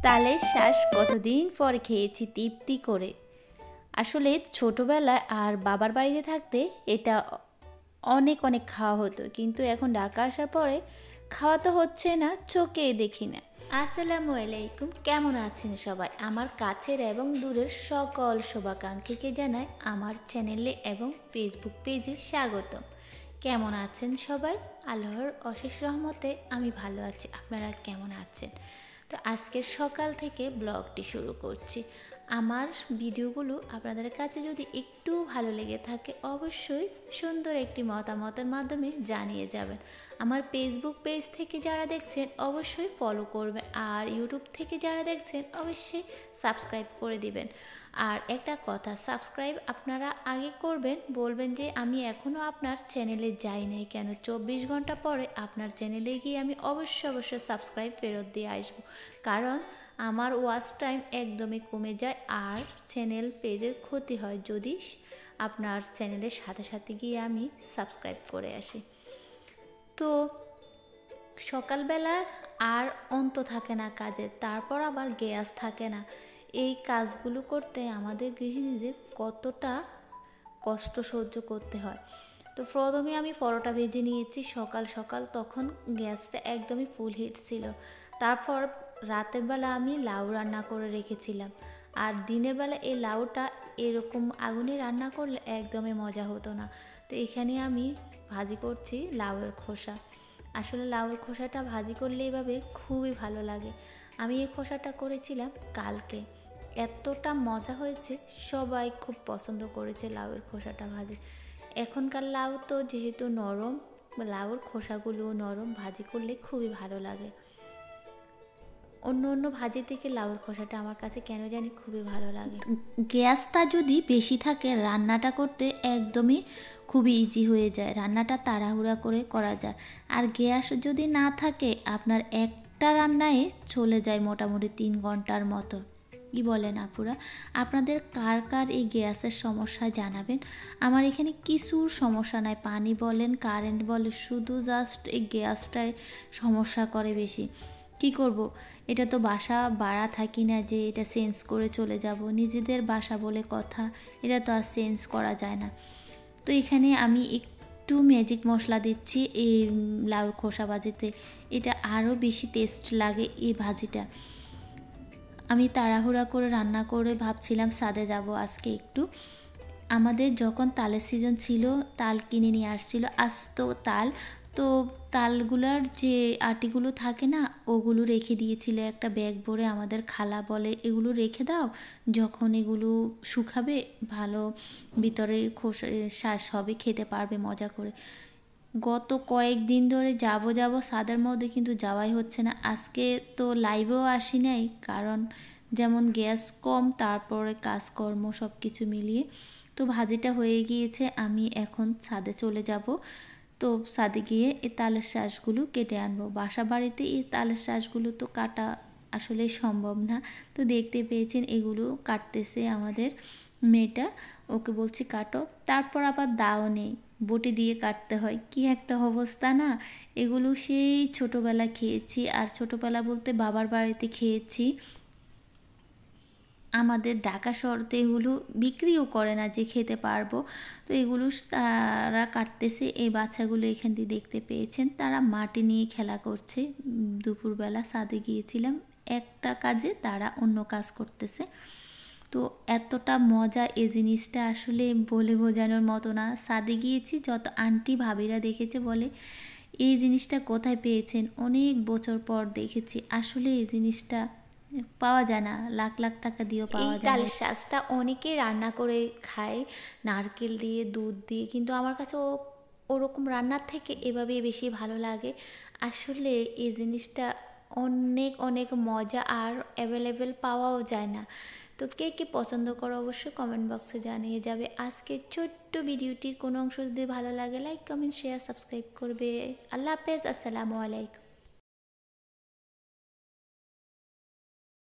তালের শ্বাস কতদিন পরে খেয়েছি তৃপ্তি করে। আসলে ছোটোবেলায় আর বাবার বাড়িতে থাকতে এটা অনেক অনেক খাওয়া হতো, কিন্তু এখন ঢাকা আসার পরে খাওয়া তো হচ্ছে না, চোখেই দেখি না। আসসালামু আলাইকুম, কেমন আছেন সবাই? আমার কাছের এবং দূরের সকল শুভাকাঙ্ক্ষীকে জানাই আমার চ্যানেলে এবং ফেসবুক পেজে স্বাগতম। কেমন আছেন সবাই? আল্লাহর অশেষ রহমতে আমি ভালো আছি। আপনারা কেমন আছেন? তো আজকের সকাল থেকে ব্লগটি শুরু করছি। আমার ভিডিওগুলো আপনাদের কাছে যদি একটু ভালো লেগে থাকে অবশ্যই সুন্দর একটি মতামতের মাধ্যমে জানিয়ে যাবেন। আমার ফেসবুক পেজ থেকে যারা দেখছেন অবশ্যই ফলো করবেন, আর ইউটিউব থেকে যারা দেখছেন অবশ্যই সাবস্ক্রাইব করে দিবেন। আর একটা কথা, সাবস্ক্রাইব আপনারা আগে করবেন, বলবেন যে আমি এখনও আপনার চ্যানেলে যাই নাই কেন, 24 ঘন্টা পরে আপনার চ্যানেলে গিয়ে আমি অবশ্যই সাবস্ক্রাইব ফেরত দিয়ে আসবো, কারণ আমার ওয়াচ টাইম একদমই কমে যায় আর চ্যানেল পেজের ক্ষতি হয় যদি আপনার চ্যানেলের সাথে সাথে গিয়ে আমি সাবস্ক্রাইব করে আসি। তো সকালবেলা আর অন্ত থাকে না কাজে, তারপর আবার গ্যাস থাকে না। এই কাজগুলো করতে আমাদের গৃহিণীদের কতটা কষ্ট সহ্য করতে হয়। তো প্রথমে আমি পরোটা ভেজে নিয়েছি সকাল সকাল, তখন গ্যাসটা একদমই ফুল হিট ছিল। তারপর রাতের বেলা আমি লাউ রান্না করে রেখেছিলাম, আর দিনের বেলা এই লাউটা এরকম আগুনে রান্না করলে একদমই মজা হতো না। তো এখানে আমি ভাজি করছি লাউয়ের খোসা। আসলে লাউয়ের খোসাটা ভাজি করলে এভাবে খুবই ভালো লাগে। আমি এই খোসাটা করেছিলাম কালকে, এতটা মজা হয়েছে, সবাই খুব পছন্দ করেছে লাউয়ের খোসাটা ভাজি। এখনকার লাউ তো যেহেতু নরম, লাউয়ের খোসাগুলো নরম, ভাজি করলে খুবই ভালো লাগে। অন্য ভাজি থেকে লাউয়ের খোসাটা আমার কাছে কেন জানি খুবই ভালো লাগে। গ্যাসটা যদি বেশি থাকে রান্নাটা করতে একদমই খুবই ইজি হয়ে যায়, রান্নাটা তাড়াহুড়া করে করা যায়। আর গ্যাস যদি না থাকে আপনার একটা রান্নায় চলে যায় মোটামুটি 3 ঘন্টার মতো। কি বলেন আপুরা? আপনাদের কার কার এই গ্যাসের সমস্যা জানাবেন। আমার এখানে কিছুর সমস্যা নাই, পানি বলেন কারেন্ট বলে, শুধু জাস্ট এই গ্যাসটাই সমস্যা করে বেশি। কি করব, এটা তো বাসা ভাড়া থাকি না যে এটা চেঞ্জ করে চলে যাব, নিজেদের বাসা বলে কথা, এটা তো আর চেঞ্জ করা যায় না। তো এখানে আমি একটু ম্যাজিক মশলা দিচ্ছি এই লাউর খোসা ভাজিতে, এটা আরও বেশি টেস্ট লাগে এই ভাজিটা। আমি তাড়াহুড়া করে রান্না করে ভাবছিলাম ছাদে যাব আজকে একটু। আমাদের যখন তালের সিজন ছিল তাল কিনে নিয়ে আসছিল আস্ত তাল, তো তালগুলার যে আটিগুলো থাকে না ওগুলো রেখে দিয়েছিল একটা ব্যাগ ভরে। আমাদের খালা বলে এগুলো রেখে দাও, যখন এগুলো শুকাবে ভালো ভিতরে খোসা শ্বাস হবে, খেতে পারবে মজা করে। গত কয়েকদিন ধরে যাব ছাদের মধ্যে, কিন্তু যাওয়াই হচ্ছে না। আজকে তো লাইভেও আসি নাই, কারণ যেমন গ্যাস কম, তারপরে কাজকর্ম সব কিছু মিলিয়ে। তো ভাজিটা হয়ে গিয়েছে, আমি এখন ছাদে চলে যাব। তো ছাদে গিয়ে এই তালের শ্বাসগুলো কেটে আনবো। বাসা বাড়িতে এই তালের শ্বাসগুলো তো কাটা আসলে সম্ভব না। তো দেখতে পেয়েছেন এগুলো কাটতেছে আমাদের মেয়েটা, ওকে বলছি কাটো, তারপর আবার দাও নেই, বটি দিয়ে কাটতে হয়। কি একটা অবস্থা না! এগুলো সেই ছোটোবেলা খেয়েছি, আর ছোটোবেলা বলতে বাবার বাড়িতে খেয়েছি। আমাদের ঢাকা শহরতে এগুলো বিক্রিও করে না যে খেতে পারবো। তো এগুলো তারা কাটতেছে, এই বাচ্চাগুলো এখান দিয়ে দেখতে পেয়েছেন, তারা মাটি নিয়ে খেলা করছে। দুপুরবেলা ছাদে গিয়েছিলাম একটা কাজে, তারা অন্য কাজ করতেছে। তো এতটা মজা এই জিনিসটা আসলে বলে বোঝানোর মতো না। ছাদে গিয়েছি, যত আন্টি ভাবিরা দেখেছে বলে এই জিনিসটা কোথায় পেয়েছেন, অনেক বছর পর দেখেছি। আসলে এই জিনিসটা পাওয়া যায় না, লাখ লাখ টাকা দিয়েও পাওয়া যায় না। তালের শাঁসটা অনেকে রান্না করে খায় নারকেল দিয়ে, দুধ দিয়ে, কিন্তু আমার কাছে ওরকম রান্নার থেকে এভাবেই বেশি ভালো লাগে। আসলে এই জিনিসটা অনেক অনেক মজা, আর অ্যাভেলেবেল পাওয়াও যায় না। তো কে কে পছন্দ করো অবশ্যই কমেন্ট বক্সে জানিয়ে যাবে। আজকে ছোট্ট ভিডিওটির কোনো অংশ যদি ভালো লাগে লাইক কমেন্ট শেয়ার সাবস্ক্রাইব করবে। আল্লাহ হাফেজ, আসসালামু আলাইকুম।